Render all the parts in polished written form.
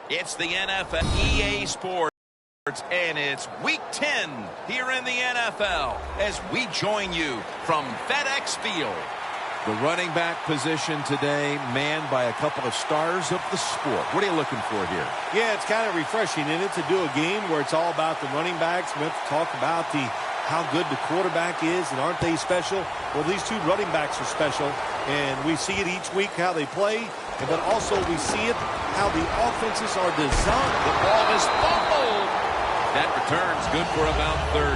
It's the NFL EA Sports, and it's Week 10 here in the NFL as we join you from FedEx Field. The running back position today manned by a couple of stars of the sport. What are you looking for here? Yeah, it's kind of refreshing, isn't it, to do a game where it's all about the running backs. We have to talk about how good the quarterback is, and aren't they special? Well, these two running backs are special, and we see it each week how they play, but also we see it how the offenses are designed. The ball is fumbled. That return's good for about 30.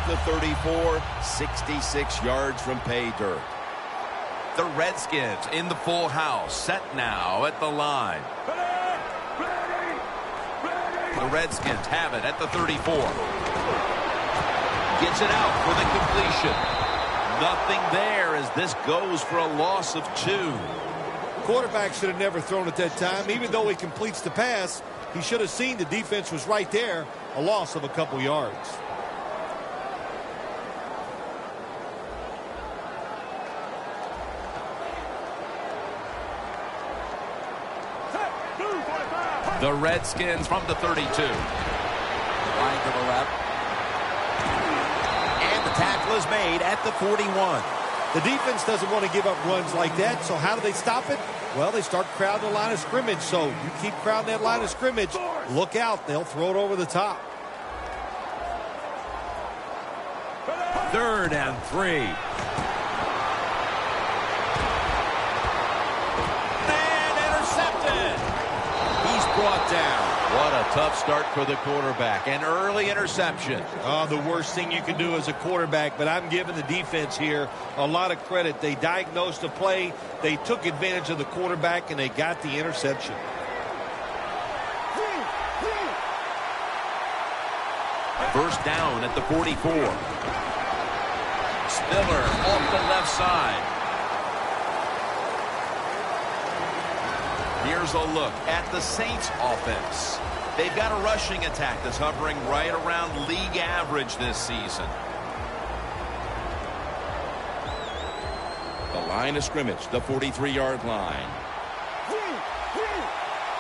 The 34, 66 yards from pay dirt. The Redskins in the full house, set now at the line. The Redskins have it at the 34. Gets it out for the completion. Nothing there as this goes for a loss of 2. Quarterback should have never thrown at that time. Even though he completes the pass, he should have seen the defense was right there. A loss of a couple yards. The Redskins from the 32. Line to the left. And the tackle is made at the 41. The defense doesn't want to give up runs like that, so how do they stop it? Well, they start crowding the line of scrimmage, so you keep crowding that line of scrimmage, look out, they'll throw it over the top. 3rd and 3. Brought down. What a tough start for the quarterback. An early interception. Oh, the worst thing you can do as a quarterback, but I'm giving the defense here a lot of credit. They diagnosed the play, they took advantage of the quarterback, and they got the interception. First down at the 44. Spiller off the left side. Here's a look at the Saints offense. They've got a rushing attack that's hovering right around league average this season. The line of scrimmage, the 43-yard line.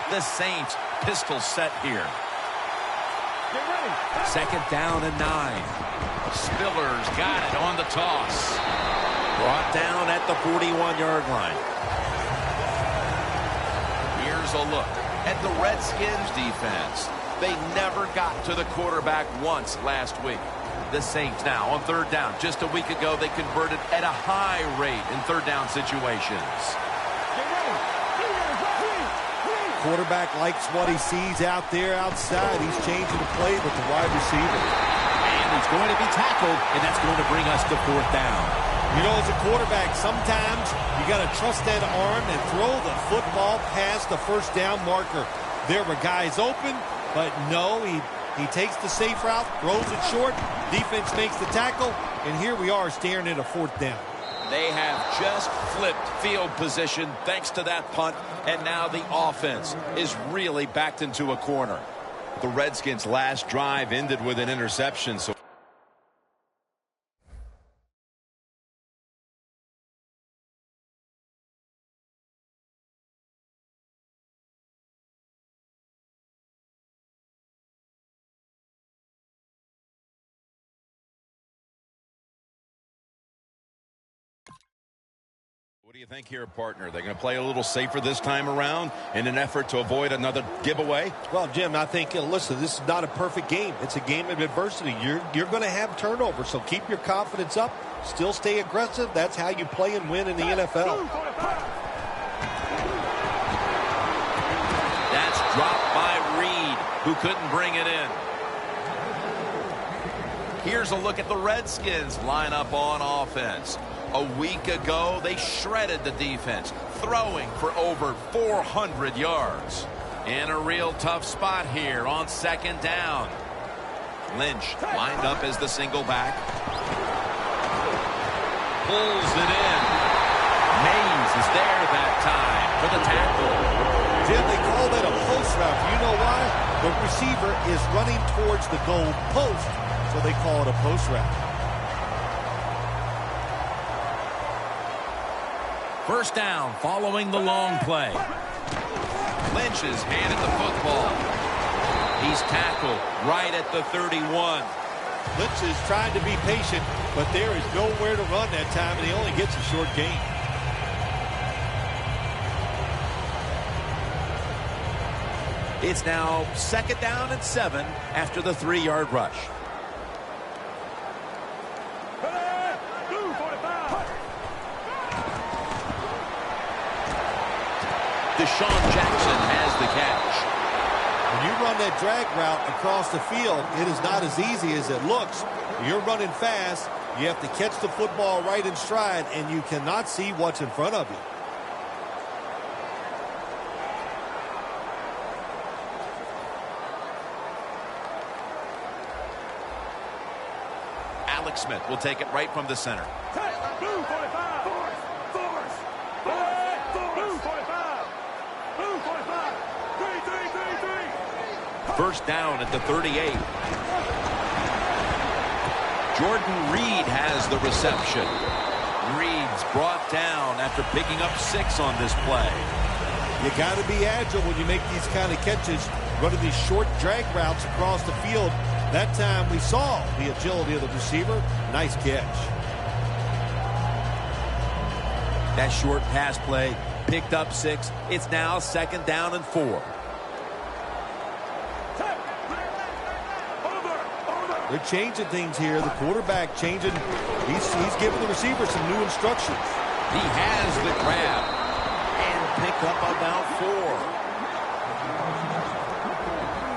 The Saints pistol set here. 2nd down and 9. Spiller's got it on the toss. Brought down at the 41-yard line. A look at the Redskins defense. They never got to the quarterback once last week. The Saints now on 3rd down. Just a week ago, they converted at a high rate in 3rd down situations. Quarterback likes what he sees out there outside. He's changing the play with the wide receiver. And he's going to be tackled, and that's going to bring us to 4th down. You know, as a quarterback, sometimes you got to trust that arm and throw the football past the first down marker. There were guys open, but no, he takes the safe route, throws it short, defense makes the tackle, and here we are staring at a 4th down. They have just flipped field position thanks to that punt, and now the offense is really backed into a corner. The Redskins' last drive ended with an interception, so what do you think here, partner? They're going to play a little safer this time around in an effort to avoid another giveaway? Well, Jim, I think, listen, this is not a perfect game. It's a game of adversity. You're going to have turnovers, so keep your confidence up. Still stay aggressive. That's how you play and win in the NFL. That's dropped by Reed, who couldn't bring it in. Here's a look at the Redskins lineup on offense. A week ago, they shredded the defense, throwing for over 400 yards. In a real tough spot here on 2nd down. Lynch lined up as the single back. Pulls it in. Mays is there that time for the tackle. Jim, they call that a post route. You know why? The receiver is running towards the goal post, so they call it a post route. First down following the long play. Lynch is handed the football. He's tackled right at the 31. Lynch is trying to be patient, but there is nowhere to run that time, and he only gets a short gain. It's now 2nd down and 7 after the 3-yard rush. Deshaun Jackson has the catch. When you run that drag route across the field, it is not as easy as it looks. You're running fast. You have to catch the football right in stride, and you cannot see what's in front of you. Alex Smith will take it right from the center. First down at the 38. Jordan Reed has the reception. Reed's brought down after picking up 6 on this play. You got to be agile when you make these kind of catches, running these short drag routes across the field. That time we saw the agility of the receiver. Nice catch. That short pass play picked up 6. It's now 2nd down and 4. They're changing things here. The quarterback changing. He's giving the receiver some new instructions. He has the grab and pick up about 4.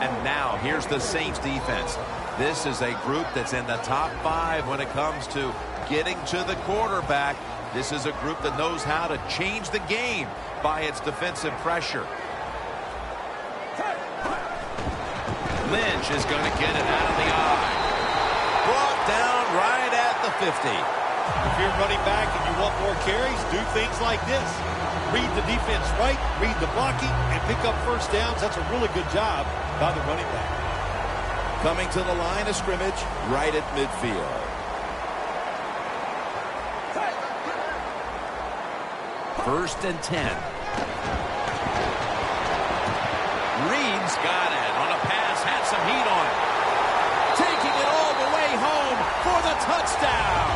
And now here's the Saints defense. This is a group that's in the top 5 when it comes to getting to the quarterback. This is a group that knows how to change the game by its defensive pressure. Lynch is going to get it out of the eye. Brought down right at the 50. If you're running back and you want more carries, do things like this. Read the defense right, read the blocking, and pick up first downs. That's a really good job by the running back. Coming to the line of scrimmage right at midfield. First and 10. Reed's got it on a pass, had some heat on it. Taking it all the way home for the touchdown.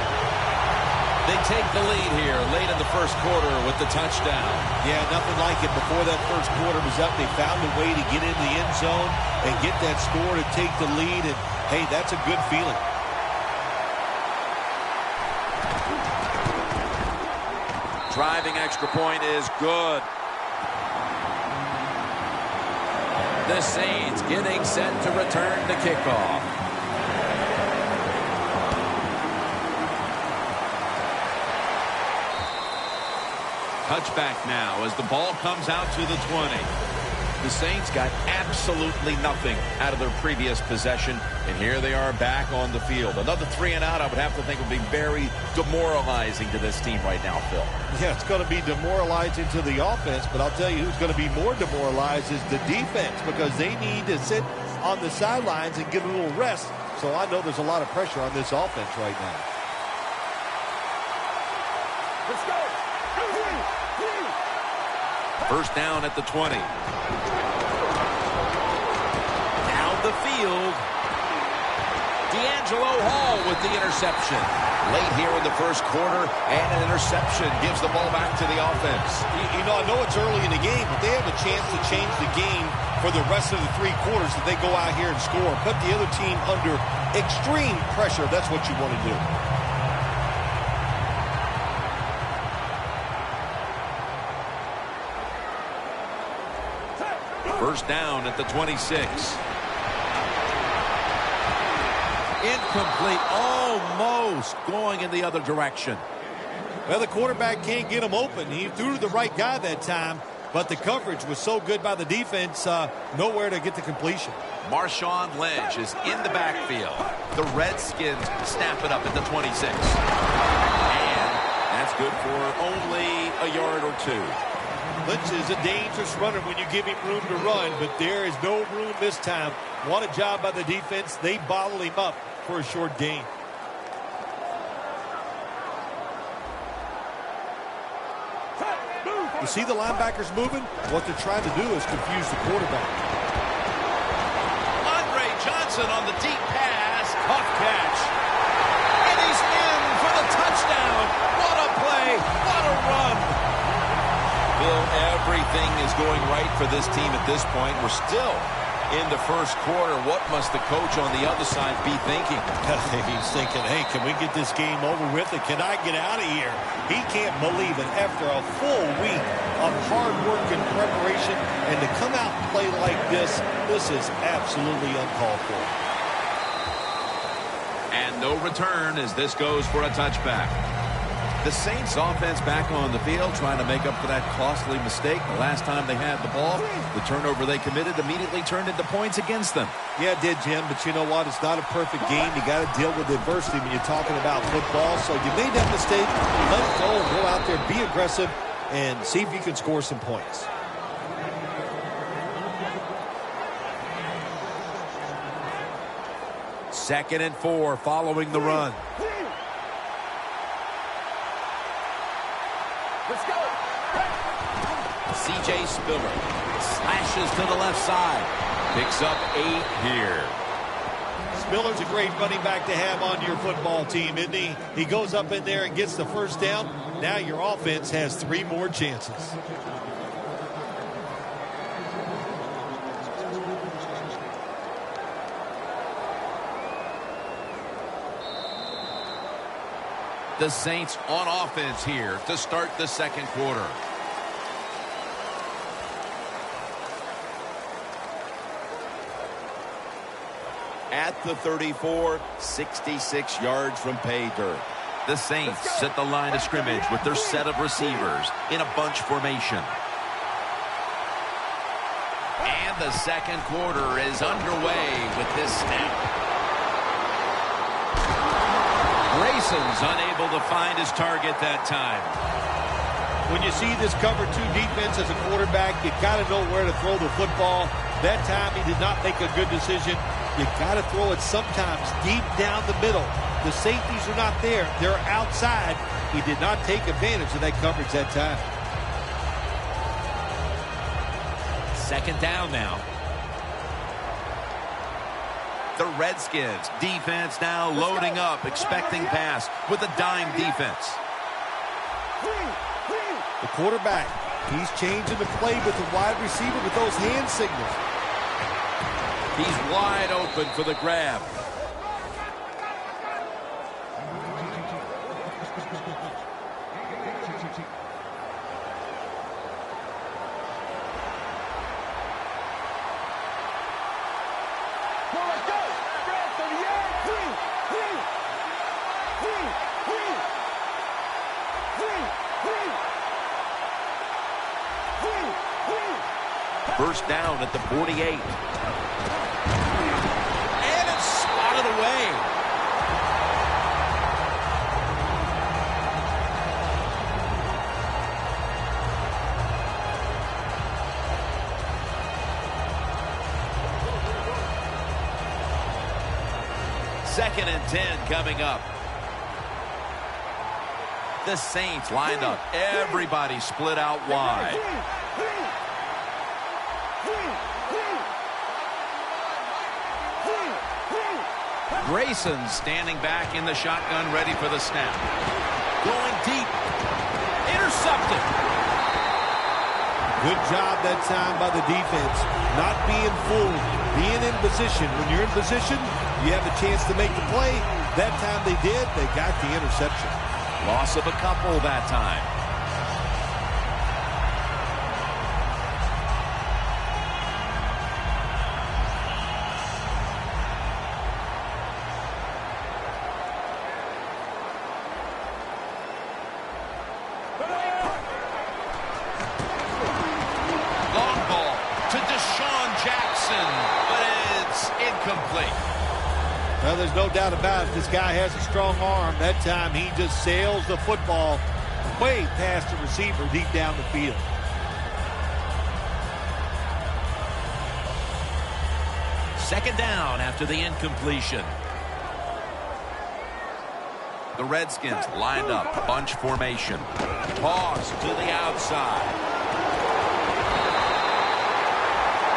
They take the lead here late in the first quarter with the touchdown. Yeah, nothing like it. Before that first quarter was up, they found a way to get into the end zone and get that score to take the lead. And, hey, that's a good feeling. Driving extra point is good. The Saints getting set to return the kickoff. Touchback now as the ball comes out to the 20. The Saints got absolutely nothing out of their previous possession, and here they are back on the field. Another 3 and out, I would have to think, would be very demoralizing to this team right now, Phil. Yeah, it's going to be demoralizing to the offense, but I'll tell you who's going to be more demoralized is the defense, because they need to sit on the sidelines and get a little rest. So I know there's a lot of pressure on this offense right now. Let's go. First down at the 20. Down the field. D'Angelo Hall with the interception. Late here in the first quarter, and an interception gives the ball back to the offense. You know, I know it's early in the game, but they have a chance to change the game for the rest of the 3 quarters if they go out here and score. Put the other team under extreme pressure. That's what you want to do. First down at the 26. Incomplete, almost going in the other direction. Well, the quarterback can't get him open. He threw to the right guy that time, but the coverage was so good by the defense, nowhere to get the completion. Marshawn Lynch is in the backfield. The Redskins snap it up at the 26. And that's good for only a yard or 2. Lynch is a dangerous runner when you give him room to run, but there is no room this time. What a job by the defense. They bottled him up for a short gain. You see the linebackers moving? What they're trying to do is confuse the quarterback. Andre Johnson on the deep pass. Tough catch. And he's in for the touchdown. What a play. What a run. Bill, everything is going right for this team at this point. We're still in the first quarter. What must the coach on the other side be thinking? He's thinking, hey, can we get this game over with and can I get out of here? He can't believe it. After a full week of hard work and preparation and to come out and play like this is absolutely uncalled for. And no return as this goes for a touchback. The Saints offense back on the field trying to make up for that costly mistake. The last time they had the ball, the turnover they committed immediately turned into points against them. Yeah, it did, Jim, but you know what? It's not a perfect game. You got to deal with adversity when you're talking about football. So you made that mistake. Let it go out there, be aggressive, and see if you can score some points. Second and 4 following the run. Let's go. C.J. Spiller slashes to the left side. Picks up 8 here. Spiller's a great running back to have on your football team, isn't he? He goes up in there and gets the first down. Now your offense has 3 more chances. The Saints on offense here to start the second quarter. At the 34, 66 yards from pay dirt. The Saints set the line of scrimmage with their set of receivers in a bunch formation. And the second quarter is underway with this snap. Grayson's unable to find his target that time. When you see this cover 2 defense as a quarterback, you got to know where to throw the football. That time he did not make a good decision. You got to throw it sometimes deep down the middle. The safeties are not there. They're outside. He did not take advantage of that coverage that time. Second down now. The Redskins defense now loading up, expecting pass with a dime defense. The quarterback, he's changing the play with the wide receiver with those hand signals. He's wide open for the grab. First down at the 48. And it's spotted away. Second and 10 coming up. The Saints lined up. Everybody split out wide. Grayson standing back in the shotgun, ready for the snap. Going deep. Intercepted. Good job that time by the defense. Not being fooled. Being in position. When you're in position, you have a chance to make the play. That time they did. They got the interception. Loss of a couple that time. Well, there's no doubt about it. This guy has a strong arm. That time he just sails the football way past the receiver deep down the field. Second down after the incompletion. The Redskins lined up, bunch formation. Toss to the outside.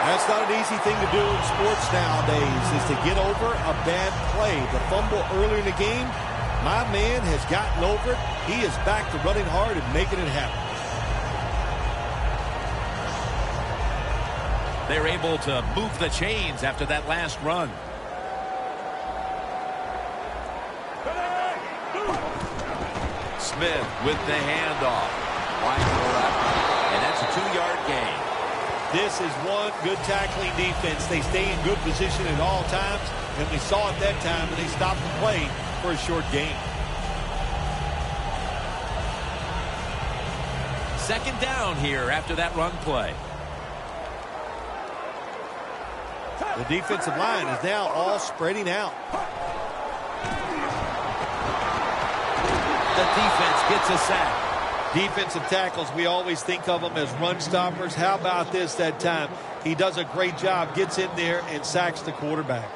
That's not an easy thing to do in sports nowadays, is to get over a bad play. The fumble earlier in the game, my man has gotten over it. He is back to running hard and making it happen. They're able to move the chains after that last run. Smith with the handoff. Wide to the left. And that's a 2-yard gain. This is one good tackling defense. They stay in good position at all times, and we saw it that time, and they stopped the play for a short gain. Second down here after that run play. The defensive line is now all spreading out. The defense gets a sack. Defensive tackles, we always think of them as run stoppers. How about this that time? He does a great job, gets in there and sacks the quarterback.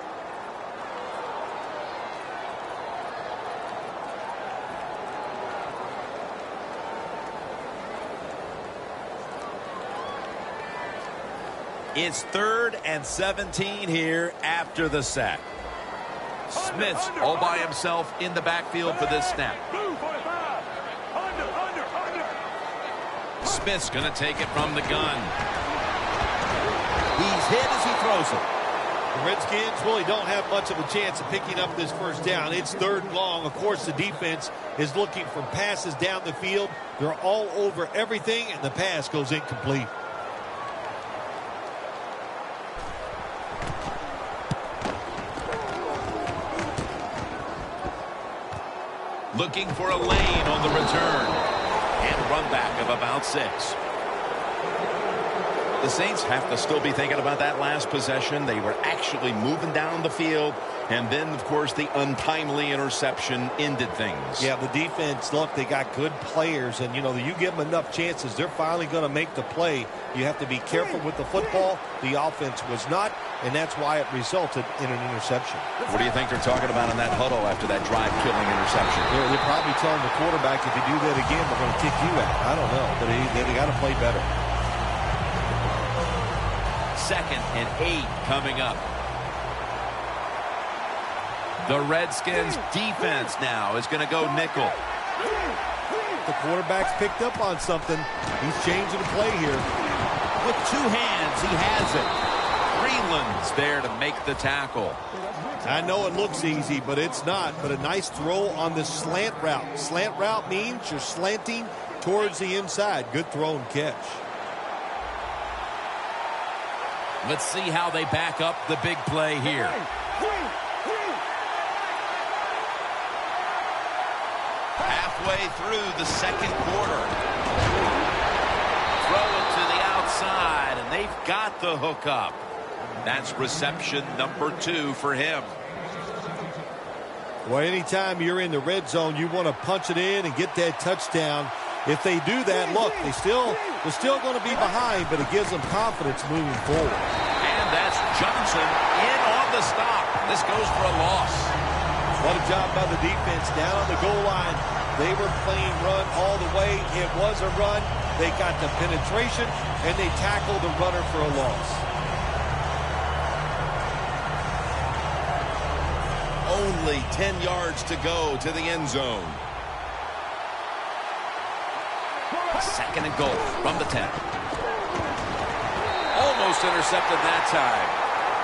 It's 3rd and 17 here after the sack. Smith's all by himself in the backfield for this snap. Smith's going to take it from the gun. He's hit as he throws it. The Redskins really don't have much of a chance of picking up this first down. It's 3rd and long. Of course, the defense is looking for passes down the field. They're all over everything, and the pass goes incomplete. Looking for a lane on the return. And run back of about 6. The Saints have to still be thinking about that last possession. They were actually moving down the field. And then, of course, the untimely interception ended things. Yeah, the defense, look, they got good players. And, you know, you give them enough chances, they're finally going to make the play. You have to be careful with the football. The offense was not, and that's why it resulted in an interception. What do you think they're talking about in that huddle after that drive-killing interception? They're probably telling the quarterback, if you do that again, we're going to kick you out. I don't know, but they got to play better. 2nd and 8 coming up. The Redskins defense now is going to go nickel. The quarterback's picked up on something. He's changing the play here. With 2 hands, he has it. Greenland's there to make the tackle. I know it looks easy, but it's not. But a nice throw on the slant route. Slant route means you're slanting towards the inside. Good throw and catch. Let's see how they back up the big play here. Halfway through the second quarter. Throw it to the outside, and they've got the hook up. That's reception number 2 for him. Well, anytime you're in the red zone, you want to punch it in and get that touchdown. If they do that, look, they're still going to be behind, but it gives them confidence moving forward. And that's Johnson in on the stop. This goes for a loss. What a job by the defense down on the goal line. They were playing run all the way. It was a run. They got the penetration, and they tackled the runner for a loss. Only 10 yards to go to the end zone. 2nd and goal from the 10. Almost intercepted that time.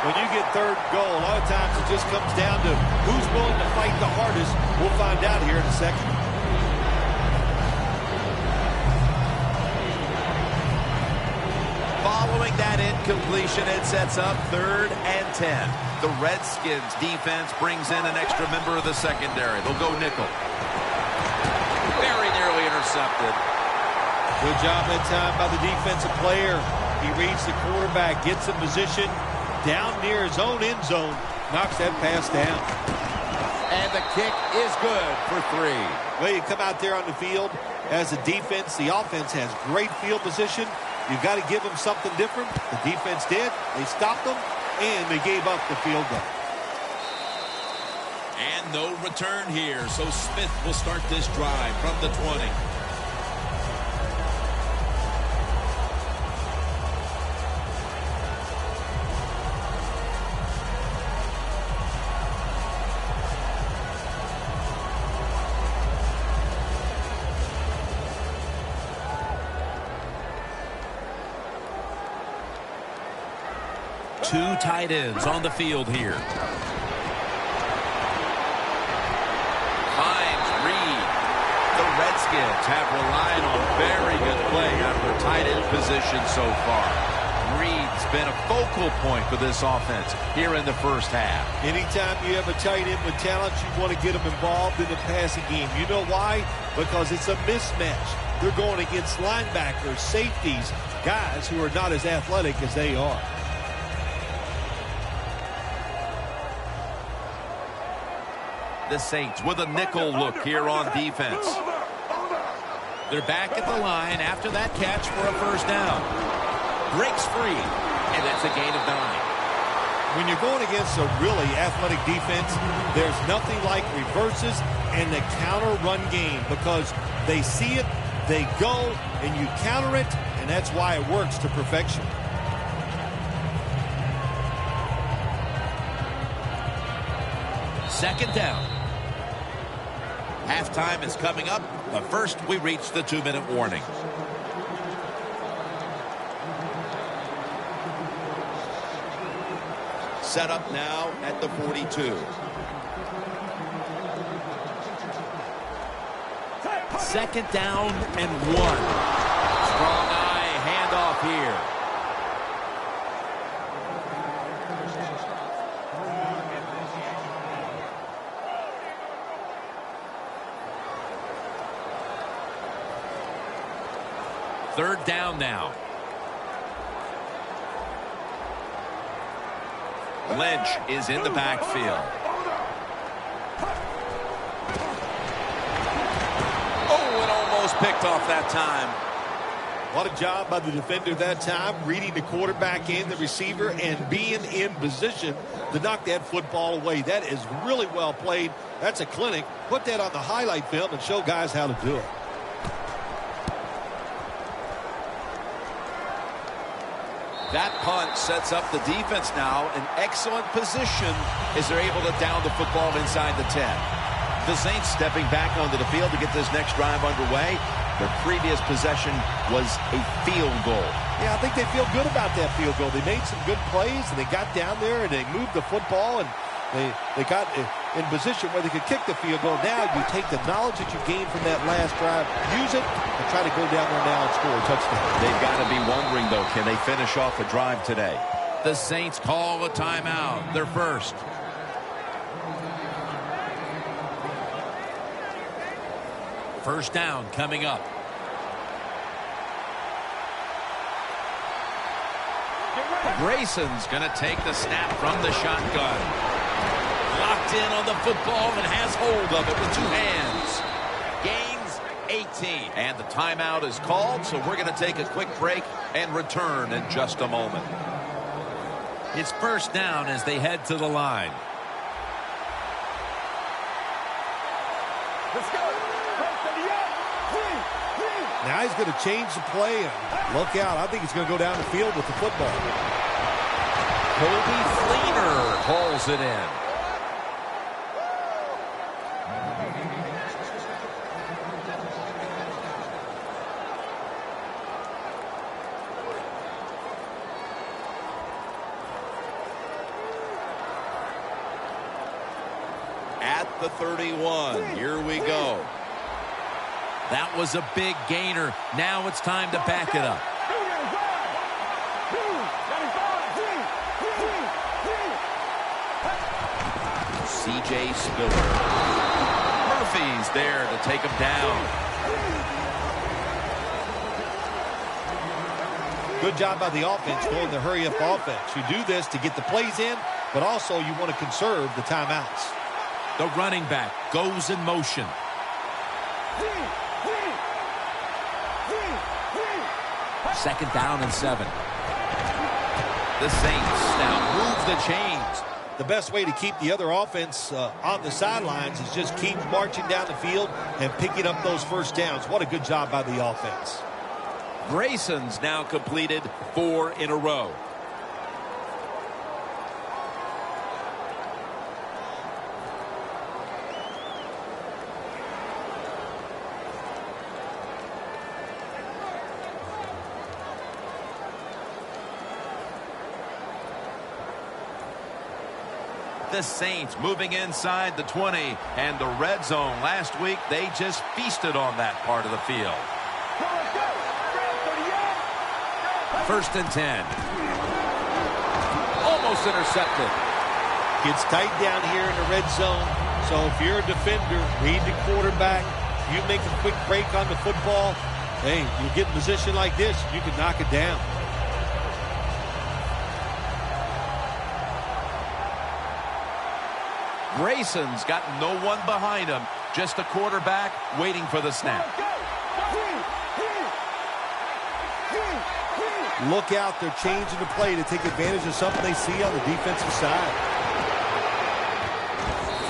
When you get 3rd goal, a lot of times it just comes down to who's willing to fight the hardest. We'll find out here in a second. Following that incompletion, it sets up 3rd and 10. The Redskins defense brings in an extra member of the secondary. They'll go nickel. Very nearly intercepted. Good job that time by the defensive player. He reads the quarterback, gets in position down near his own end zone, knocks that pass down. And the kick is good for 3. Well, you come out there on the field as a defense. The offense has great field position. You've got to give them something different. The defense did. They stopped them, and they gave up the field goal. And no return here, so Smith will start this drive from the 20. Two tight ends on the field here. Finds Reed. The Redskins have relied on very good play out of their tight end position so far. Reed's been a focal point for this offense here in the first half. Anytime you have a tight end with talent, you want to get them involved in the passing game. You know why? Because it's a mismatch. They're going against linebackers, safeties, guys who are not as athletic as they are. The Saints with a nickel look here on defense. They're back at the line after that catch for a first down. Breaks free, and that's a gain of 9. When you're going against a really athletic defense, there's nothing like reverses and the counter run game because they see it, they go, and you counter it, and that's why it works to perfection. Second down. Halftime is coming up, but first we reach the 2-minute warning. Set up now at the 42. Second down and 1. Strong eye handoff here. Third down now. Lynch is in the backfield. Oh, it almost picked off that time. What a job by the defender that time, reading the quarterback and the receiver and being in position to knock that football away. That is really well played. That's a clinic. Put that on the highlight film and show guys how to do it. That punt sets up the defense now in excellent position as they're able to down the football inside the 10. The Saints stepping back onto the field to get this next drive underway. Their previous possession was a field goal. Yeah, I think they feel good about that field goal. They made some good plays, and they got down there, and they moved the football, and they got in position where they could kick the field goal. Now you take the knowledge that you gained from that last drive, use it, and try to go down there now and score a touchdown. They've got to be wondering, though, can they finish off a drive today? The Saints call a timeout. Their first. First down coming up. Grayson's going to take the snap from the shotgun. Locked in on the football and has hold of it with 2 hands. Gains 18. And the timeout is called, so we're going to take a quick break and return in just a moment. It's first down as they head to the line. Let's go. Now he's going to change the play and look out. I think he's going to go down the field with the football. Kobe Fleener hauls it in. At the 31, here we go. That was a big gainer. Now it's time to back it up. C.J. Spiller. Murphy's there to take him down. Good job by the offense going the hurry-up offense. You do this to get the plays in, but also you want to conserve the timeouts. The running back goes in motion. Second down and 7. The Saints now move the chains. The best way to keep the other offense on the sidelines is just keep marching down the field and picking up those first downs. What a good job by the offense. Grayson's now completed 4 in a row. The Saints moving inside the 20, and the red zone last week, they just feasted on that part of the field. 1st and 10. Almost intercepted. Gets tight down here in the red zone. So if you're a defender, read the quarterback. You make a quick break on the football. Hey, you get in a position like this, you can knock it down. Grayson's got no one behind him. Just a quarterback waiting for the snap. Look out, they're changing the play to take advantage of something they see on the defensive side.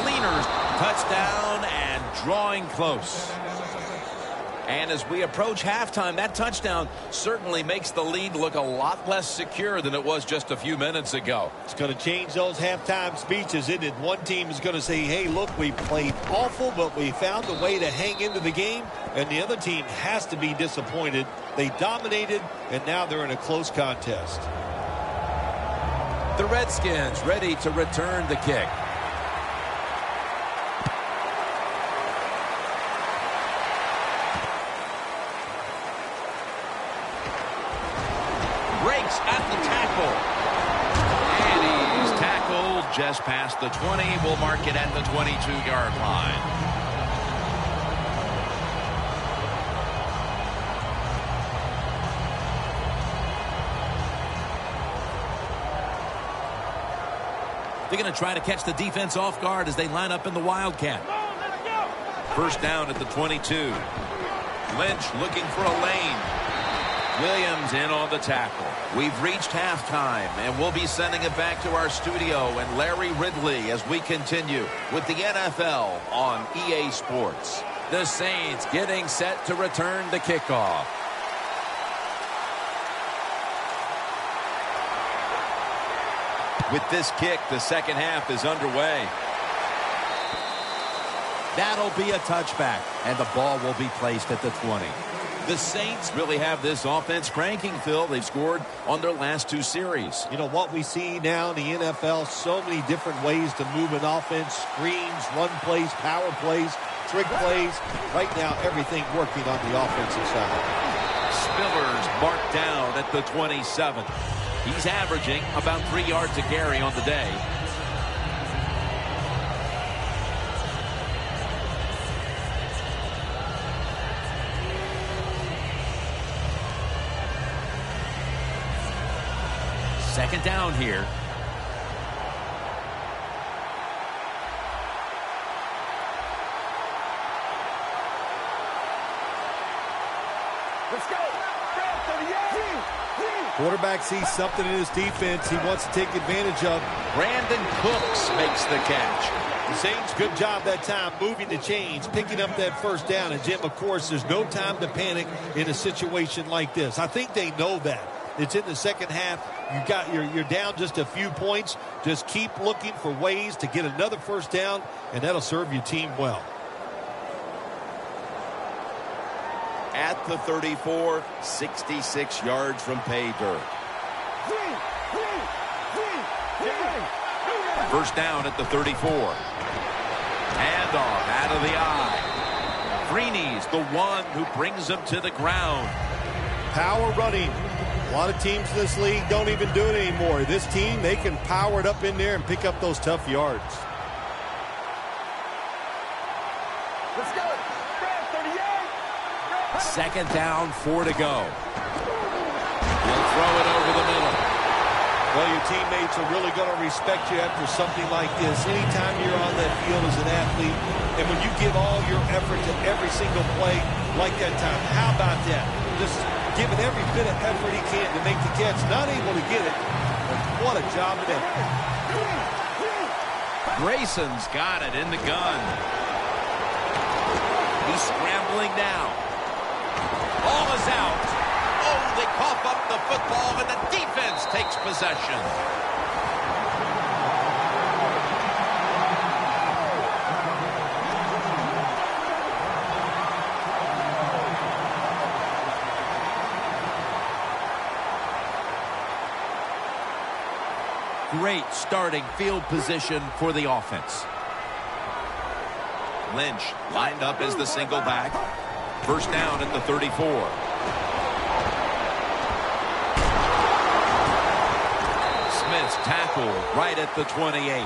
Fleener's touchdown and drawing close. And as we approach halftime, that touchdown certainly makes the lead look a lot less secure than it was just a few minutes ago. It's going to change those halftime speeches, isn't it? One team is going to say, hey, look, we played awful, but we found a way to hang into the game. And the other team has to be disappointed. They dominated, and now they're in a close contest. The Redskins ready to return the kick. Breaks at the tackle. And he's tackled just past the 20. We'll mark it at the 22-yard line. They're going to try to catch the defense off guard as they line up in the Wildcat. 1st down at the 22. Lynch looking for a lane. Williams in on the tackle. We've reached halftime, and we'll be sending it back to our studio and Larry Ridley as we continue with the NFL on EA Sports. The Saints getting set to return the kickoff. With this kick, the second half is underway. That'll be a touchback, and the ball will be placed at the 20. The Saints really have this offense cranking, Phil. They've scored on their last 2 series. You know what we see now in the NFL, so many different ways to move an offense, screens, run plays, power plays, trick plays. Right now, everything working on the offensive side. Spillers marked down at the 27. He's averaging about 3 yards a carry on the day. Second down here. Let's go. Quarterback sees something in his defense he wants to take advantage of. Brandon Cooks makes the catch. The Saints, good job that time moving the chains, picking up that first down. And, Jim, of course, there's no time to panic in a situation like this. I think they know that. It's in the second half. You're down just a few points. Just keep looking for ways to get another first down, and that'll serve your team well. At the 34, 66 yards from pay dirt. First down at the 34. Handoff out of the eye. Freeney's the one who brings him to the ground. Power running. A lot of teams in this league don't even do it anymore. This team, they can power it up in there and pick up those tough yards. Let's go. 38. Second down, 4 to go. He'll throw it over the middle. Well, your teammates are really going to respect you after something like this. Anytime you're on that field as an athlete, and when you give all your effort to every single play like that time, how about that? Just giving every bit of effort he can to make the catch. Not able to get it, What a job today. Grayson's got it in the gun. He's scrambling now. Ball is out. Oh, they cough up the football, and the defense takes possession. Great starting field position for the offense. Lynch lined up as the single back. First down at the 34. Smith's tackle right at the 28.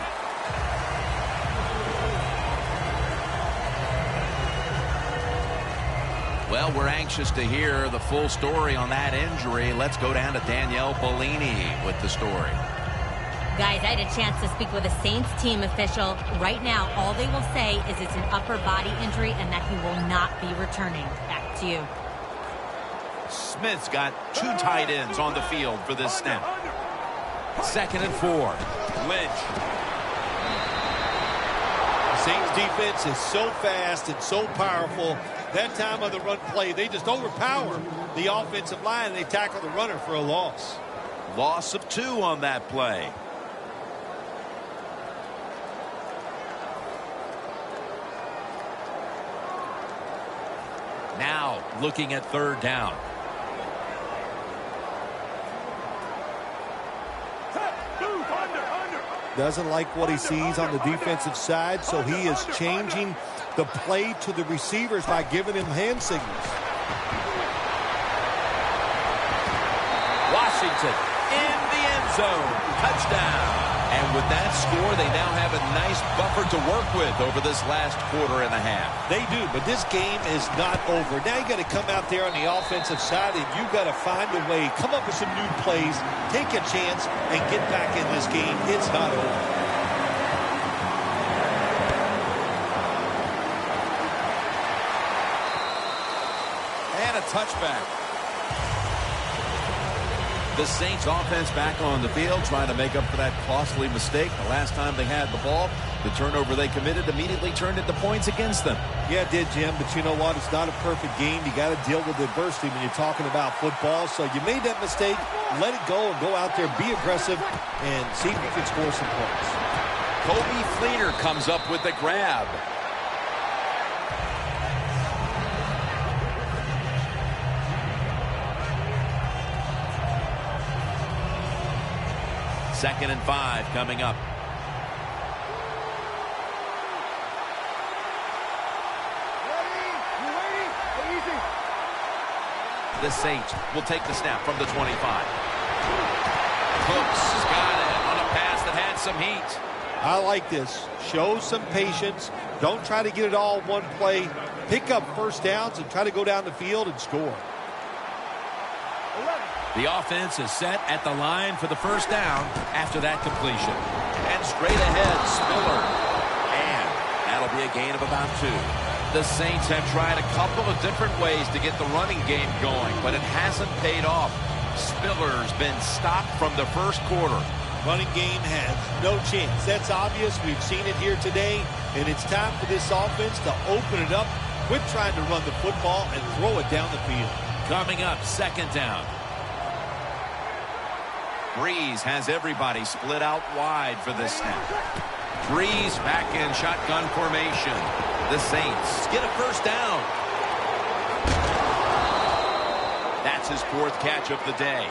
Well, we're anxious to hear the full story on that injury. Let's go down to Danielle Bellini with the story. Guys, I had a chance to speak with a Saints team official. Right now, all they will say is it's an upper body injury and that he will not be returning. Back to you. Smith's got two tight ends on the field for this snap. 2nd and 4. Lynch. The Saints defense is so fast and so powerful. That time of the run play, they just overpower the offensive line and they tackle the runner for a loss. Loss of 2 on that play. Now looking at 3rd down. Doesn't like what he sees on the defensive side, so he is changing the play to the receivers by giving him hand signals. Washington in the end zone. Touchdown. And with that score, they now have a nice buffer to work with over this last quarter and a half. They do, but this game is not over. Now you got to come out there on the offensive side, and you got to find a way, come up with some new plays, take a chance, and get back in this game. It's not over. And a touchback. The Saints offense back on the field trying to make up for that costly mistake. The last time they had the ball, the turnover they committed immediately turned into points against them. Yeah, it did, Jim, but you know what? It's not a perfect game. You got to deal with adversity when you're talking about football. So you made that mistake, let it go, and go out there, be aggressive, and see if you can score some points. Kobe Fleener comes up with the grab. Second and 5 coming up. The Saints will take the snap from the 25. Cooks got it on a pass that had some heat. I like this. Show some patience. Don't try to get it all in one play. Pick up first downs and try to go down the field and score. The offense is set at the line for the first down after that completion. And straight ahead, Spiller. And that'll be a gain of about 2. The Saints have tried a couple of different ways to get the running game going, but it hasn't paid off. Spiller's been stopped from the first quarter. Running game has no chance. That's obvious. We've seen it here today, and it's time for this offense to open it up, quit trying to run the football, and throw it down the field. Coming up, 2nd down. Breeze has everybody split out wide for this snap. Breeze back in shotgun formation. The Saints get a first down. That's his 4th catch of the day.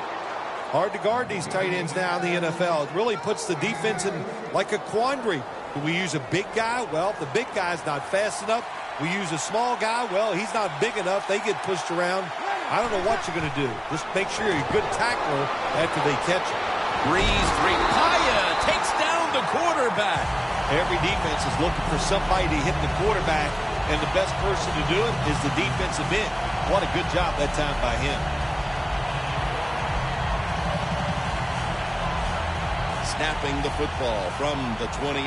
Hard to guard these tight ends now in the NFL. It really puts the defense in like a quandary. Do we use a big guy? Well, if the big guy's not fast enough, we use a small guy. Well, he's not big enough. They get pushed around. I don't know what you're going to do. Just make sure you're a good tackler after they catch it. Breeze 3. Paya takes down the quarterback. Every defense is looking for somebody to hit the quarterback, and the best person to do it is the defensive end. What a good job that time by him. Snapping the football from the 28.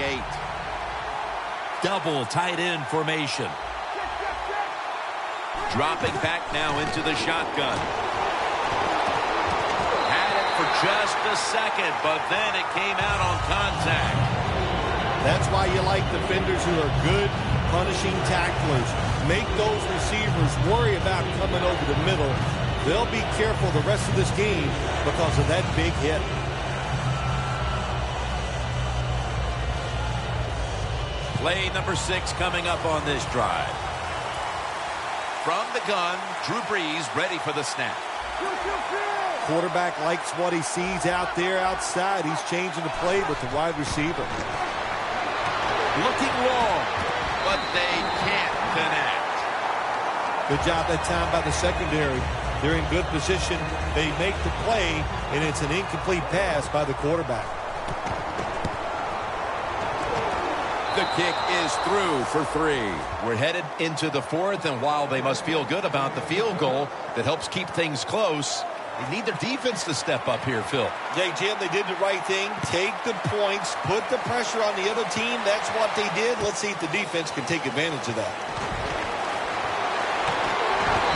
Double tight end formation. Dropping back now into the shotgun. Had it for just a second, but then it came out on contact. That's why you like defenders who are good punishing tacklers. Make those receivers worry about coming over the middle. They'll be careful the rest of this game because of that big hit. Play number 6 coming up on this drive. From the gun, Drew Brees ready for the snap. Quarterback likes what he sees out there outside. He's changing the play with the wide receiver. Looking long, but they can't connect. Good job that time by the secondary. They're in good position. They make the play, and it's an incomplete pass by the quarterback. The kick is through for 3. We're headed into the 4th, and while they must feel good about the field goal that helps keep things close, they need their defense to step up here, Phil. Hey, Jim, they did the right thing. Take the points, put the pressure on the other team. That's what they did. Let's see if the defense can take advantage of that.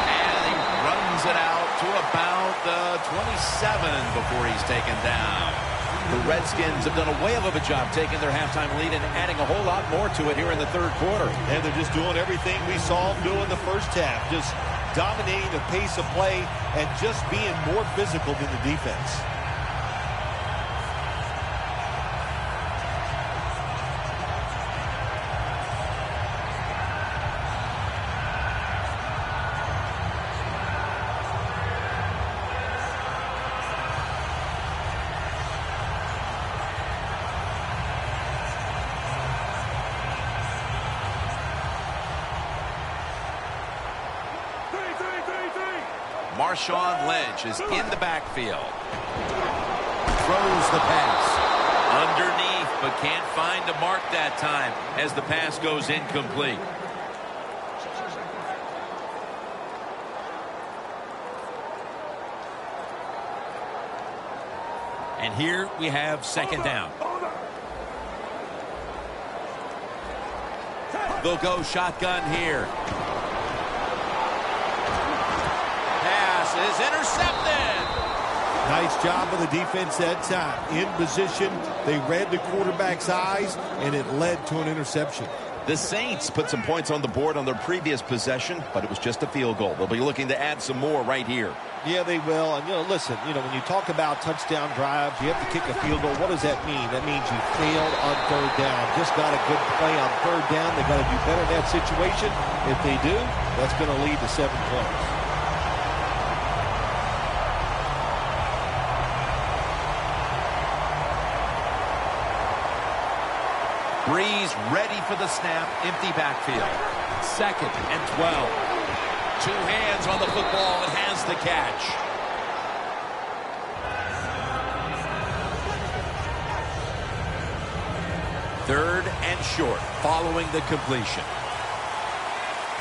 And he runs it out to about the 27 before he's taken down. The Redskins have done a whale of a job taking their halftime lead and adding a whole lot more to it here in the 3rd quarter. And they're just doing everything we saw them do in the first half. Just dominating the pace of play and just being more physical than the defense. Marshawn Lynch is in the backfield. Throws the pass. Underneath, but can't find a mark that time as the pass goes incomplete. And here we have 2nd down. They'll go shotgun here. Is intercepted. Nice job of the defense that time. In position, they read the quarterback's eyes, and it led to an interception. The Saints put some points on the board on their previous possession, but it was just a field goal. They'll be looking to add some more right here. Yeah, they will. And, listen, when you talk about touchdown drives, you have to kick a field goal. What does that mean? That means you failed on 3rd down. Just got a good play on 3rd down. They got to do better in that situation. If they do, that's going to lead to 7 points. Brees ready for the snap. Empty backfield. 2nd and 12. 2 hands on the football and has the catch. Third and short following the completion.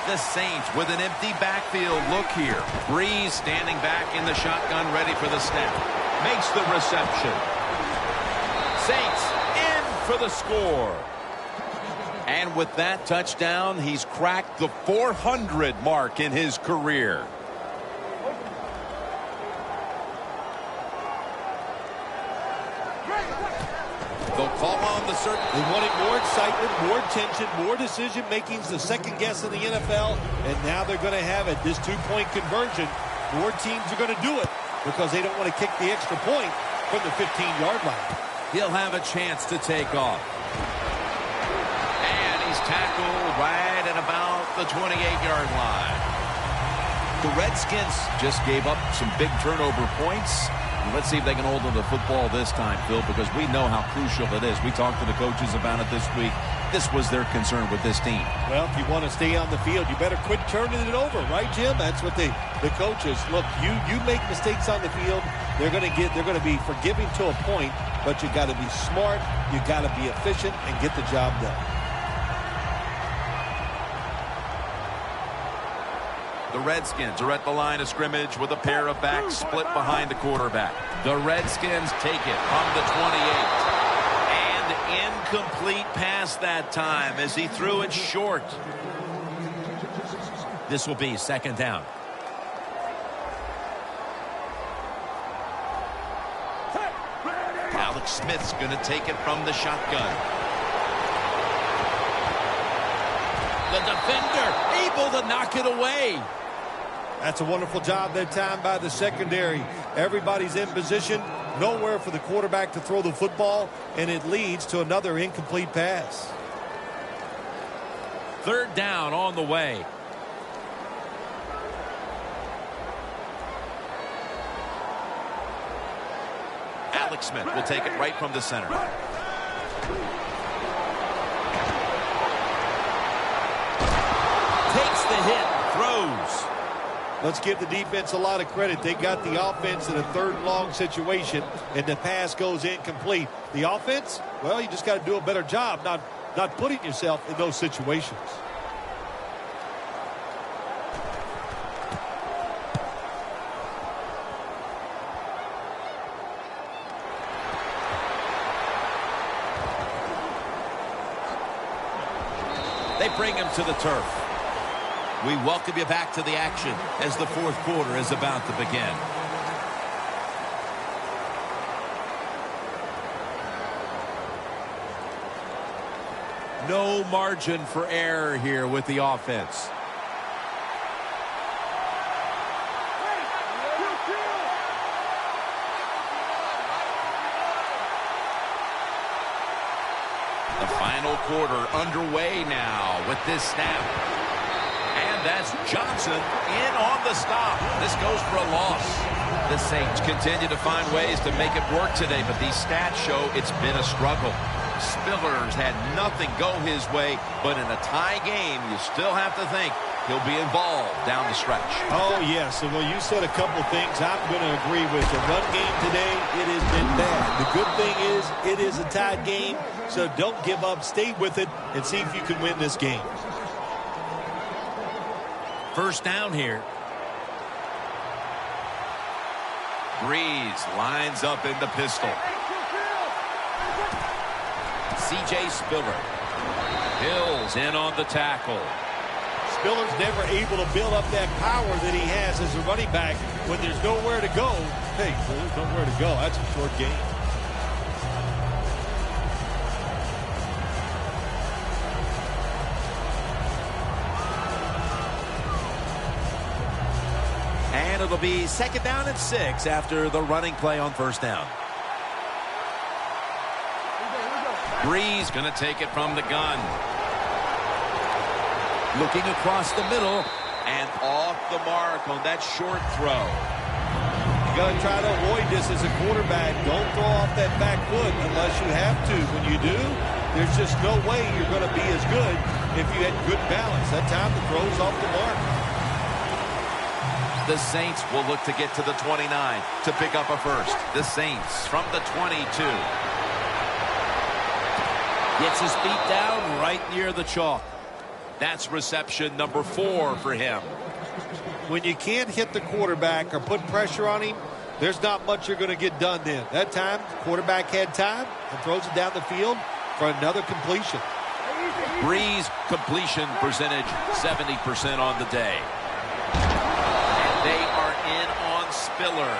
The Saints with an empty backfield look here. Brees standing back in the shotgun ready for the snap. Makes the reception. Saints in for the score. And with that touchdown, he's cracked the 400 mark in his career. They'll call on the certain. They wanted more excitement, more tension, more decision-making, the second guess in the NFL, and now they're going to have it. This 2-point conversion, more teams are going to do it because they don't want to kick the extra point from the 15-yard line. He'll have a chance to take off. Tackled right at about the 28-yard line. The Redskins just gave up some big turnover points. Let's see if they can hold on to the football this time, Phil, because we know how crucial it is. We talked to the coaches about it this week. This was their concern with this team. Well, if you want to stay on the field, you better quit turning it over, right, Jim? That's what the coaches look. You make mistakes on the field, they're going to be forgiving to a point, but you got to be smart, you got to be efficient, and get the job done. The Redskins are at the line of scrimmage with a pair of backs split behind the quarterback. The Redskins take it from the 28. And incomplete pass that time as he threw it short. This will be 2nd down. Alex Smith's going to take it from the shotgun. The defender able to knock it away. That's a wonderful job that time by the secondary. Everybody's in position, nowhere for the quarterback to throw the football, and it leads to another incomplete pass. Third down on the way. Alex Smith will take it right from the center. Takes the hit, throws. Let's give the defense a lot of credit. They got the offense in a third and long situation, and the pass goes incomplete. The offense, well, you just got to do a better job not putting yourself in those situations. They bring him to the turf. We welcome you back to the action as the fourth quarter is about to begin. No margin for error here with the offense. The final quarter underway now with this snap. And that's Johnson in on the stop. This goes for a loss. The Saints continue to find ways to make it work today, but these stats show it's been a struggle. Spillers had nothing go his way, but in a tie game, you still have to think he'll be involved down the stretch. Oh, yes. And well, you said a couple of things I'm going to agree with. The run game today, it has been bad. The good thing is it is a tied game, so don't give up. Stay with it and see if you can win this game. First down here. Breeze lines up in the pistol. C.J. Spiller. Hills in on the tackle. Spiller's never able to build up that power that he has as a running back when there's nowhere to go. Hey, there's nowhere to go. That's a short game. And it'll be second down and 6 after the running play on first down. Breeze going to take it from the gun. Looking across the middle. And off the mark on that short throw. You got to try to avoid this as a quarterback. Don't throw off that back foot unless you have to. When you do, there's just no way you're going to be as good if you had good balance. That time the throw's off the mark. The Saints will look to get to the 29 to pick up a first. The Saints from the 22. Gets his feet down right near the chalk. That's reception number 4 for him. When you can't hit the quarterback or put pressure on him, there's not much you're going to get done then. That time, the quarterback had time and throws it down the field for another completion. Breeze completion percentage 70% on the day. And they are in on Spiller.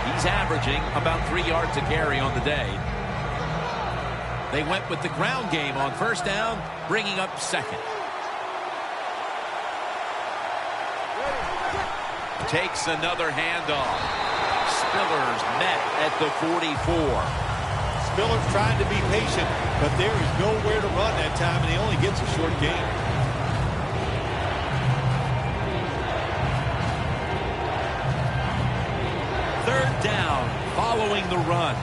He's averaging about 3 yards a carry on the day. They went with the ground game on first down, bringing up second. Takes another handoff. Spiller's met at the 44. Spiller's trying to be patient, but there is nowhere to run that time, and he only gets a short game. Third down, following the run.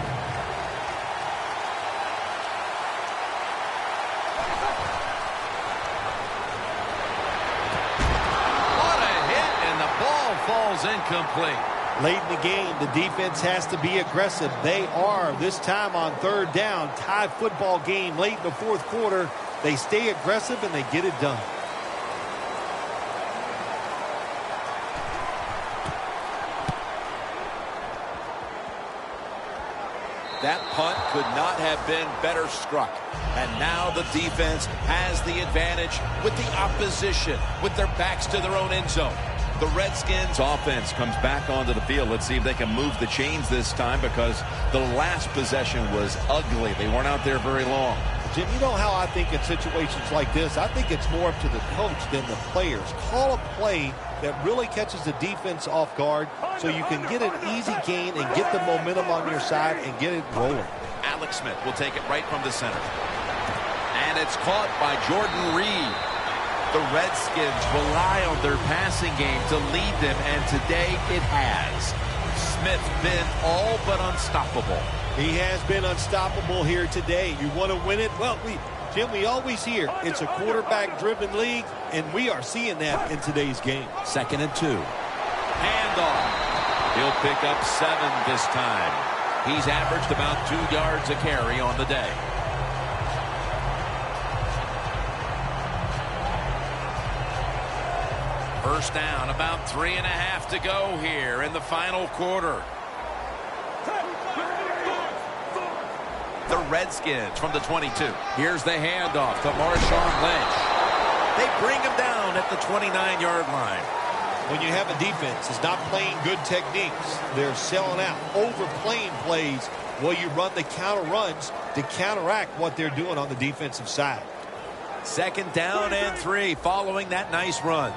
Falls incomplete. Late in the game, the defense has to be aggressive. They are this time on third down. Tie football game late in the fourth quarter. They stay aggressive and they get it done. That punt could not have been better struck. And now the defense has the advantage with the opposition, with their backs to their own end zone. The Redskins offense comes back onto the field. Let's see if they can move the chains this time, because the last possession was ugly. They weren't out there very long. Jim, you know how I think in situations like this, I think it's more up to the coach than the players. Call a play that really catches the defense off guard so you can get an easy gain and get the momentum on your side and get it rolling. Alex Smith will take it right from the center. And it's caught by Jordan Reed. The Redskins rely on their passing game to lead them, and today it has. Smith been all but unstoppable. He has been unstoppable here today. You want to win it? Well, Jim, we always hear it's a quarterback-driven league, and we are seeing that in today's game. 2nd and 2. Handoff. He'll pick up 7 this time. He's averaged about 2 yards a carry on the day. First down, about 3.5 to go here in the final quarter. The Redskins from the 22. Here's the handoff to Marshawn Lynch. They bring him down at the 29-yard line. When you have a defense that's not playing good techniques, they're selling out, overplaying plays. Well, you run the counter runs to counteract what they're doing on the defensive side. 2nd down and 3 following that nice run.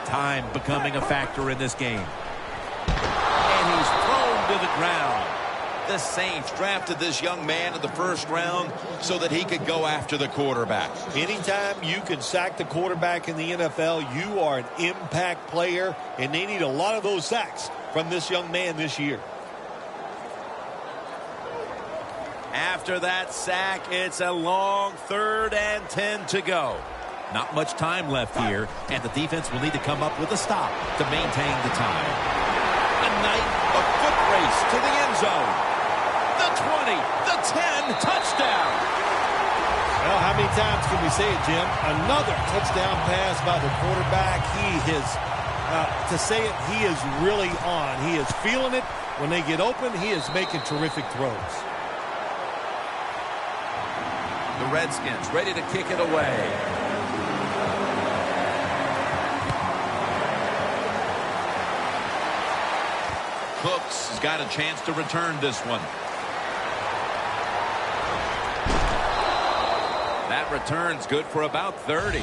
Time becoming a factor in this game. And he's thrown to the ground. The Saints drafted this young man in the 1st round so that he could go after the quarterback. Anytime you can sack the quarterback in the NFL, you are an impact player, and they need a lot of those sacks from this young man this year. After that sack, it's a long 3rd and 10 to go. Not much time left here, and the defense will need to come up with a stop to maintain the time. A night of foot race to the end zone. The 20, the 10, touchdown. Well, how many times can we say it, Jim? Another touchdown pass by the quarterback. He is, to say it, he is really on. He is feeling it. When they get open, he is making terrific throws. The Redskins ready to kick it away. Cooks has got a chance to return this one. That return's good for about 30.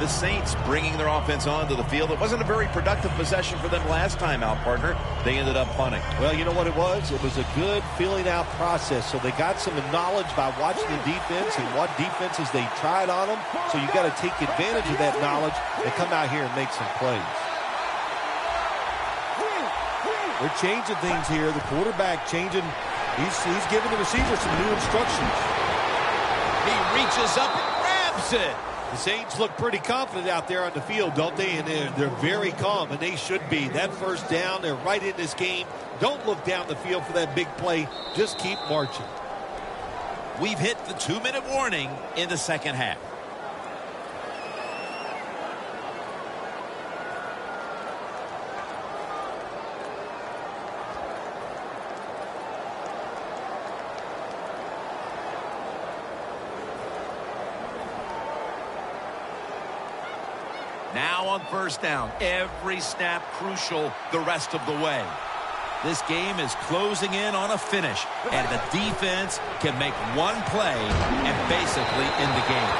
The Saints bringing their offense onto the field. It wasn't a very productive possession for them last time out, partner. They ended up punting. Well, you know what it was? It was a good filling out process. So they got some knowledge by watching the defense and what defenses they tried on them. So you got to take advantage of that knowledge and come out here and make some plays. They're changing things here. The quarterback changing. He's giving the receiver some new instructions. He reaches up and grabs it. The Saints look pretty confident out there on the field, don't they? And they're very calm, and they should be. That 1st down, they're right in this game. Don't look down the field for that big play. Just keep marching. We've hit the 2-minute warning in the 2nd half. Now on 1st down, every snap crucial the rest of the way. This game is closing in on a finish, and the defense can make one play and basically end the game.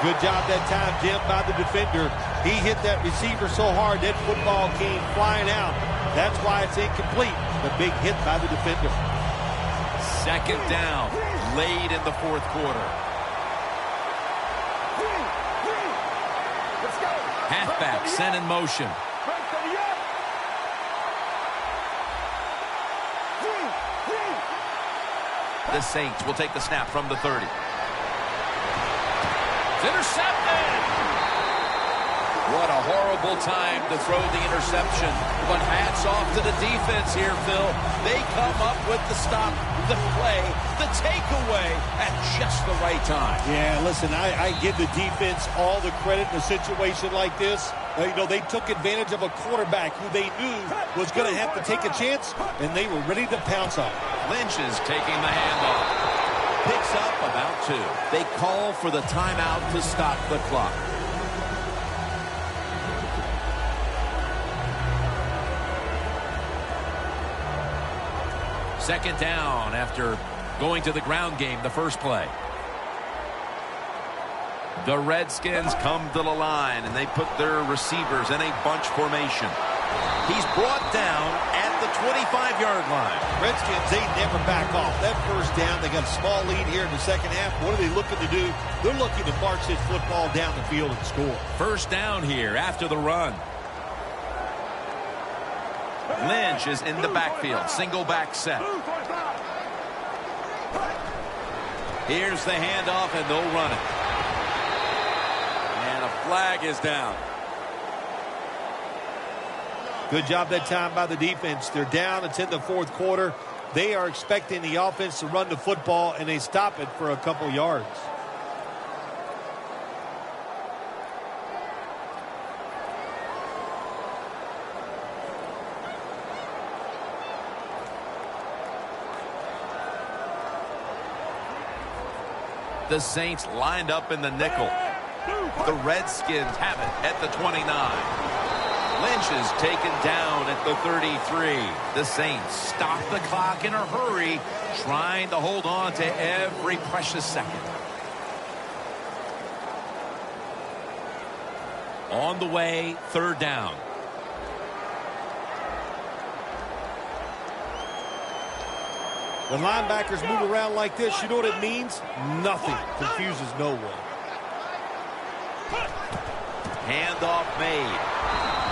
Good job that time, Jim, by the defender. He hit that receiver so hard that football came flying out. That's why it's incomplete. The big hit by the defender. 2nd down, late in the 4th quarter. Halfback sent in motion. The Saints will take the snap from the 30. It's intercepted! What a horrible time to throw the interception. But hats off to the defense here, Phil. They come up with the stop, the play, the takeaway at just the right time. Yeah, listen, I give the defense all the credit in a situation like this. You know, they took advantage of a quarterback who they knew was going to have to take a chance, and they were ready to pounce on. Lynch is taking the handoff. Picks up about 2. They call for the timeout to stop the clock. Second down after going to the ground game the first play. The Redskins come to the line, and they put their receivers in a bunch formation. He's brought down at the 25-yard line. Redskins, they never back off. That first down, they got a small lead here in the second half. What are they looking to do? They're looking to march this football down the field and score. First down here after the run. Lynch is in the backfield. Single back set. Here's the handoff, and they'll run it. And a flag is down. Good job that time by the defense. They're down. It's in the fourth quarter. They are expecting the offense to run the football, and they stop it for a couple yards. The Saints lined up in the nickel. The Redskins have it at the 29. Lynch is taken down at the 33. The Saints stop the clock in a hurry, trying to hold on to every precious second. On the way, third down. When linebackers move around like this, you know what it means? Nothing. Confuses no one. Handoff made.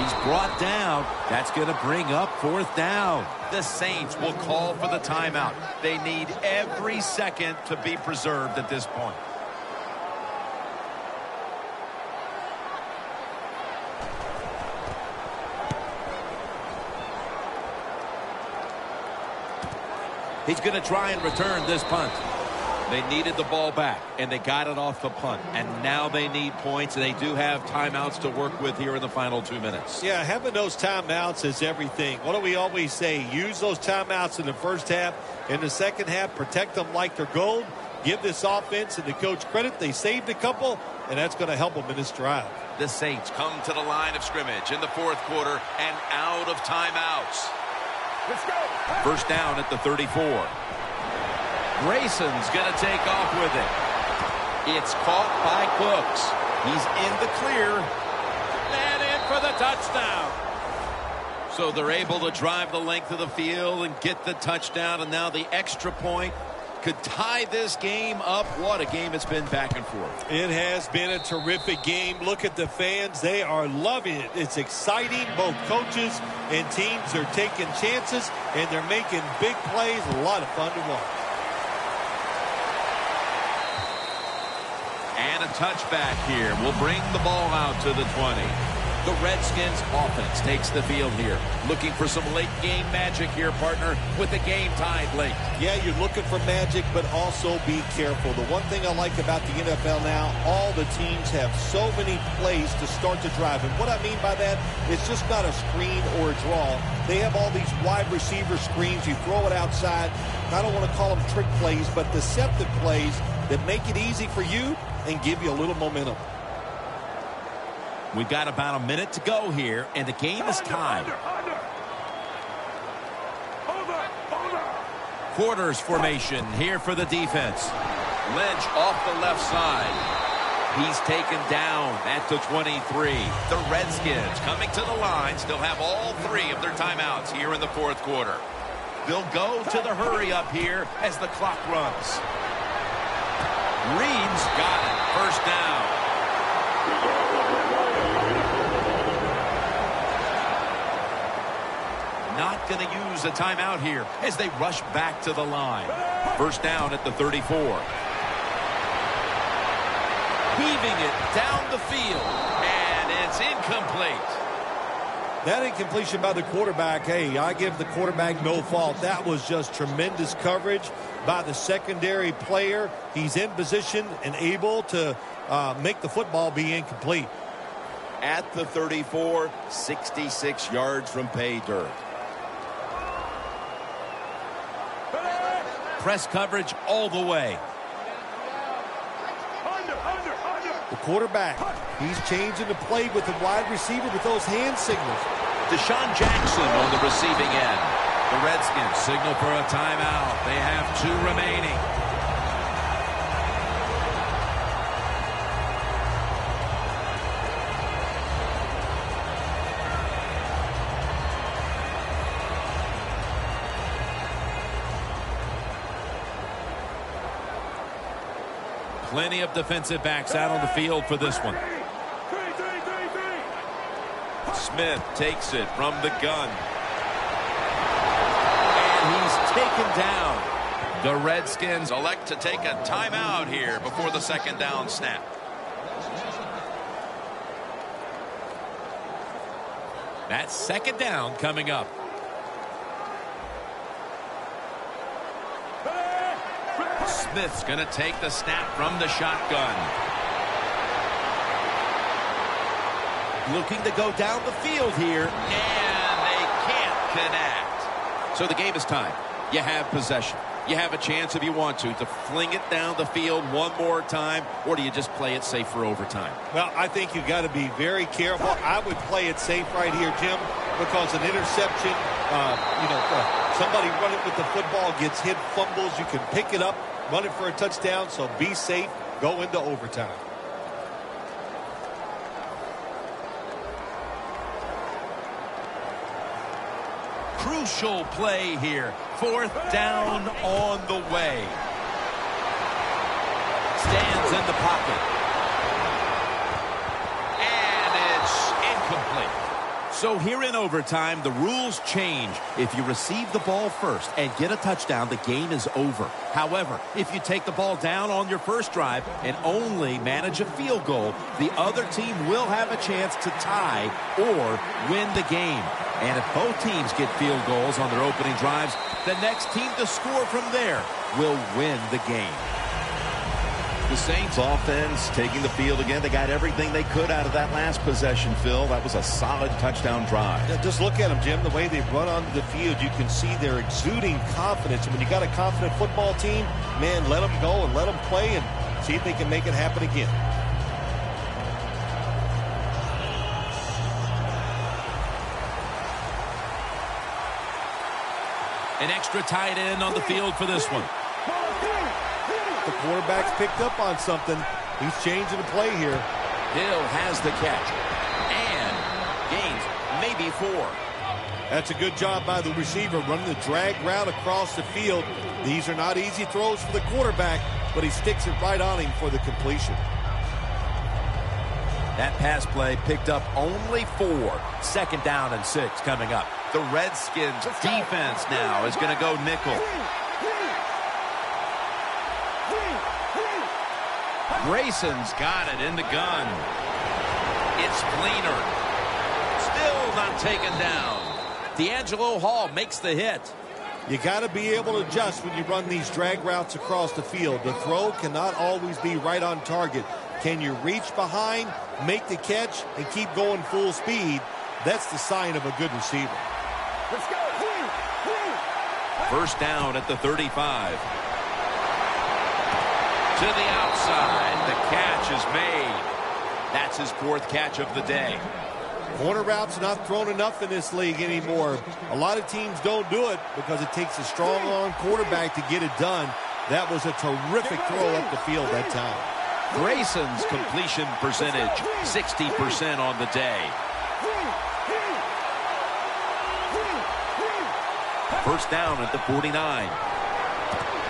He's brought down. That's going to bring up fourth down. The Saints will call for the timeout. They need every second to be preserved at this point. He's going to try and return this punt. They needed the ball back, and they got it off the punt. And now they need points, and they do have timeouts to work with here in the final 2 minutes. Yeah, having those timeouts is everything. What do we always say? Use those timeouts in the first half. In the second half, protect them like they're gold. Give this offense and the coach credit. They saved a couple, and that's going to help them in this drive. The Saints come to the line of scrimmage in the fourth quarter and out of timeouts. Let's go. First down at the 34. Grayson's going to take off with it. It's caught by Cooks. He's in the clear. And in for the touchdown. So they're able to drive the length of the field and get the touchdown. And now the extra point could tie this game up. What a game it's been back and forth. It has been a terrific game. Look at the fans. They are loving it. It's exciting. Both coaches and teams are taking chances, and they're making big plays. A lot of fun to watch. And a touchback here will bring the ball out to the 20. The Redskins offense takes the field here. Looking for some late game magic here, partner, with the game tied late. Yeah, you're looking for magic, but also be careful. The one thing I like about the NFL now, all the teams have so many plays to start the drive. And what I mean by that, it's just not a screen or a draw. They have all these wide receiver screens. You throw it outside. I don't want to call them trick plays, but deceptive plays that make it easy for you and give you a little momentum. We've got about a minute to go here, and the game is tied. Quarters formation here for the defense. Lynch off the left side. He's taken down at the 23. The Redskins coming to the line still have all three of their timeouts here in the fourth quarter. They'll go to the hurry up here as the clock runs. Reed's got it. First down. Not going to use a timeout here as they rush back to the line. First down at the 34. Heaving it down the field, and it's incomplete. That incompletion by the quarterback, hey, I give the quarterback no fault. That was just tremendous coverage by the secondary player. He's in position and able to make the football be incomplete. At the 34, 66 yards from pay dirt. Press coverage all the way. The quarterback, he's changing the play with the wide receiver with those hand signals. Deshaun Jackson on the receiving end. The Redskins signal for a timeout. They have 2 remaining. Plenty of defensive backs out on the field for this one. Smith takes it from the gun. And he's taken down. The Redskins elect to take a timeout here before the second down snap. That's second down coming up. Smith's going to take the snap from the shotgun. Looking to go down the field here. And they can't connect. So the game is tied. You have possession. You have a chance if you want to fling it down the field one more time, or do you just play it safe for overtime? Well, I think you've got to be very careful. I would play it safe right here, Jim, because an interception, somebody running with the football gets hit, fumbles, you can pick it up, run it for a touchdown, so be safe, go into overtime. Crucial play here. 4th down on the way. Stands in the pocket. And it's incomplete. So here in overtime, the rules change. If you receive the ball first and get a touchdown, the game is over. However, if you take the ball down on your first drive and only manage a field goal, the other team will have a chance to tie or win the game. And if both teams get field goals on their opening drives, the next team to score from there will win the game. The Saints offense taking the field again. They got everything they could out of that last possession, Phil. That was a solid touchdown drive. Yeah, just look at them, Jim. The way they run onto the field, you can see they're exuding confidence. And when you got a confident football team, man, let them go and let them play and see if they can make it happen again. An extra tight end on the field for this one. The quarterback's picked up on something. He's changing the play here. Hill has the catch. And gains maybe 4. That's a good job by the receiver, running the drag route across the field. These are not easy throws for the quarterback, but he sticks it right on him for the completion. That pass play picked up only 4. 2nd down and 6 coming up. The Redskins defense now is going to go nickel. Grayson's got it in the gun. It's Fleener. Still not taken down. D'Angelo Hall makes the hit. You got to be able to adjust when you run these drag routes across the field. The throw cannot always be right on target. Can you reach behind, make the catch, and keep going full speed? That's the sign of a good receiver. Let's go. 1st down at the 35. To the outside. The catch is made. That's his 4th catch of the day. Corner routes not thrown enough in this league anymore. A lot of teams don't do it because it takes a strong arm quarterback to get it done. That was a terrific throw up the field that time. Grayson's completion percentage, 60% on the day. 1st down at the 49.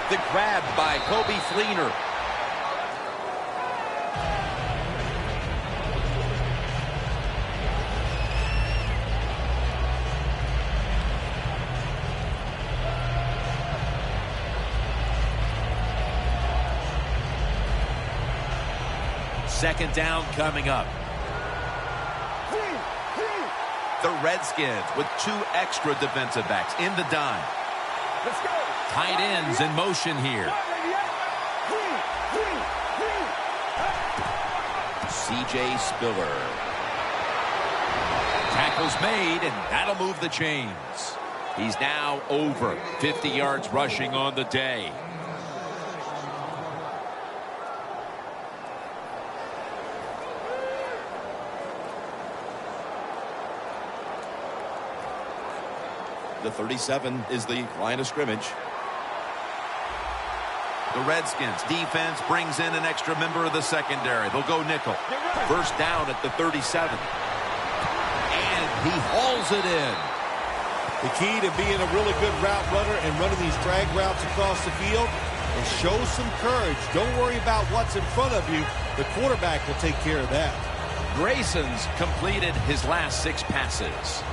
The grab by Kobe Fleener. Second down coming up. The Redskins with 2 extra defensive backs in the dime. Let's go. Tight ends in motion here. C.J. Spiller. Tackle's made, and that'll move the chains. He's now over 50 yards rushing on the day. The 37 is the line of scrimmage. The Redskins defense brings in an extra member of the secondary. They'll go nickel. First down at the 37. And he hauls it in. The key to being a really good route runner and running these drag routes across the field is show some courage. Don't worry about what's in front of you. The quarterback will take care of that. Grayson's completed his last 6 passes.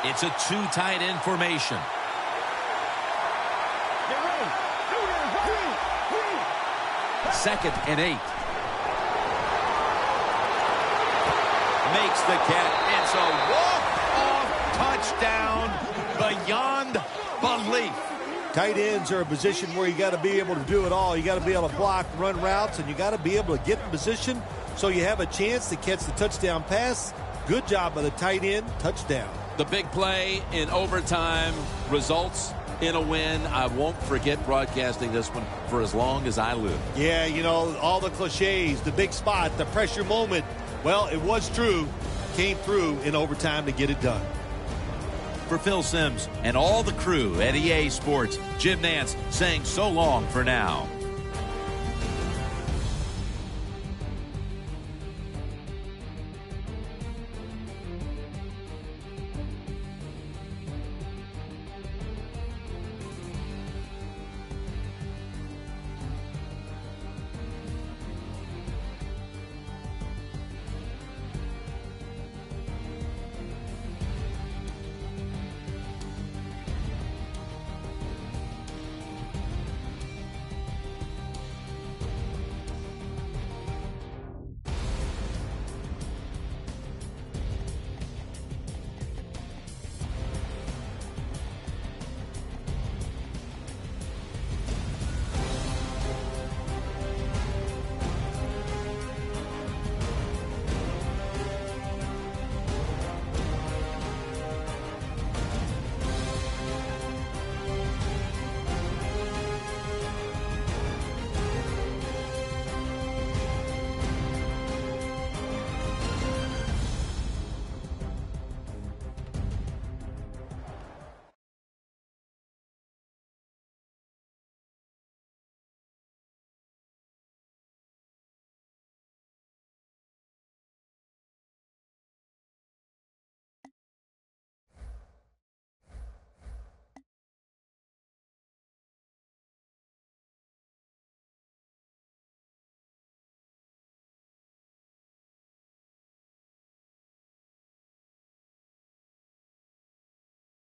It's a 2 tight end formation. Second and 8. Makes the catch. It's a walk-off touchdown beyond belief. Tight ends are a position where you got to be able to do it all. You got to be able to block, run routes, and you got to be able to get in position so you have a chance to catch the touchdown pass. Good job by the tight end. Touchdown. The big play in overtime results in a win. I won't forget broadcasting this one for as long as I live. Yeah, you know, all the cliches, the big spot, the pressure moment. Well, it was true. Came through in overtime to get it done. For Phil Simms and all the crew at EA Sports, Jim Nantz saying so long for now.